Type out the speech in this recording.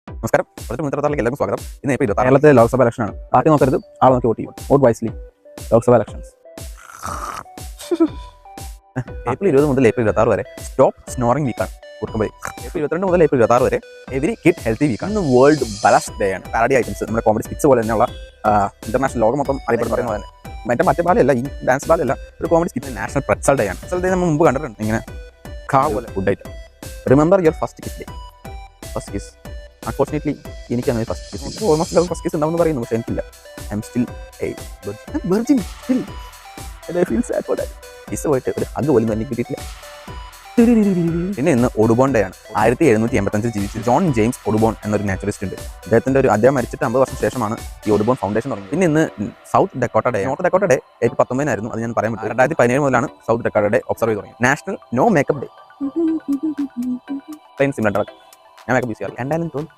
നമസ്കാരം. കുറച്ച് മുന്നേറ്റത്തിലേക്ക് എല്ലാവർക്കും സ്വാഗതം. ഇന്ന് ഇപ്പോൾ കേരളത്തിലെ ലോക്സഭ ഇലക്ഷനാണ്. പാർട്ടി നോക്കരുത്, ആൾ നോക്കി വോട്ട് ചെയ്യും. Vote wisely. Lok Sabha elections April 20 മുതൽ ഏപ്രിൽ 26 വരെ സ്റ്റോപ്പ് സ്നോറിംഗ് വീക്കാണ്. കൂർക്കുമ്പോൾ ഏപ്രിൽ 22 മുതൽ ഏപ്രിൽ 26 വരെ എവരി കിഡ് ഹെൽത്തി വീക്കാണ്. ഇന്ന് വേൾഡ് ബലസ്റ്റ് ഡേ ആണ്. പാരഡി ഐറ്റംസ് നമ്മുടെ കോമഡി സ്കിറ്റ്സ് പോലെ തന്നെയുള്ള ഇന്റർനാഷണൽ ലോകം മൊത്തം അറിയപ്പെടുന്ന പറയുന്നത് തന്നെ മറ്റേ ബാലല്ല, ഈ ഡാൻസ് ബാലല്ല, ഒരു കോമഡി സ്കിറ്റ്. നാഷണൽ പ്രെറ്റ്സൽ ഡേ ആണ്. പ്രെറ്റ്സൽ ഡേ നമ്മൾ മുമ്പ് കണ്ടിട്ടുണ്ട്. ഇങ്ങനെ ഖാ പോലെ food item. Remember your first kiss day. First kiss unfortunately എനിക്ക് അങ്ങനെ ഫസ്റ്റ് കിസ് ഇല്ല. ഓൾമോസ്റ്റ് എല്ലാവരും ഫസ്റ്റ് കിസ് ഉണ്ടാവുമെന്ന് പറയുന്നു, പക്ഷേ എനിക്കില്ല. I am still A virgin. Still I feel sad for that. Kiss പോയിട്ട് ഒരു ഹഗ് പോലും എനിക്ക് കിട്ടിയിട്ടില്ല. പിന്നെ ഇന്ന് ഒഡുബോൺ ഡേ ആണ്. 1785 ജീവിച്ചു ജോൺ ജെയിംസ് ഒഡുബോൺ എന്നൊരു നാച്ചുറലിസ്റ്റ് ഉണ്ട്. അദ്ദേഹം മരിച്ചിട്ട് 50 വർഷം ശേഷമാണ് ഈ ഒഡുബോൺ ഫൗണ്ടേഷൻ തുടങ്ങി. പിന്നെ ഇന്ന് south Dakota day. North Dakota day April 19 ആയിരുന്നു. അത് ഞാൻ പറയാൻ പറ്റും. 2017 മുതലാണ് സൗത്ത് ഡെക്കോട്ട ഡേ ഒബ്സർവ് ചെയ്ത് തുടങ്ങി. National no makeup day. Plain similar. ഞാൻ മേക്കപ്പ് യൂസ് ചെയ്യാറില്ല. എന്തായാലും തോന്നും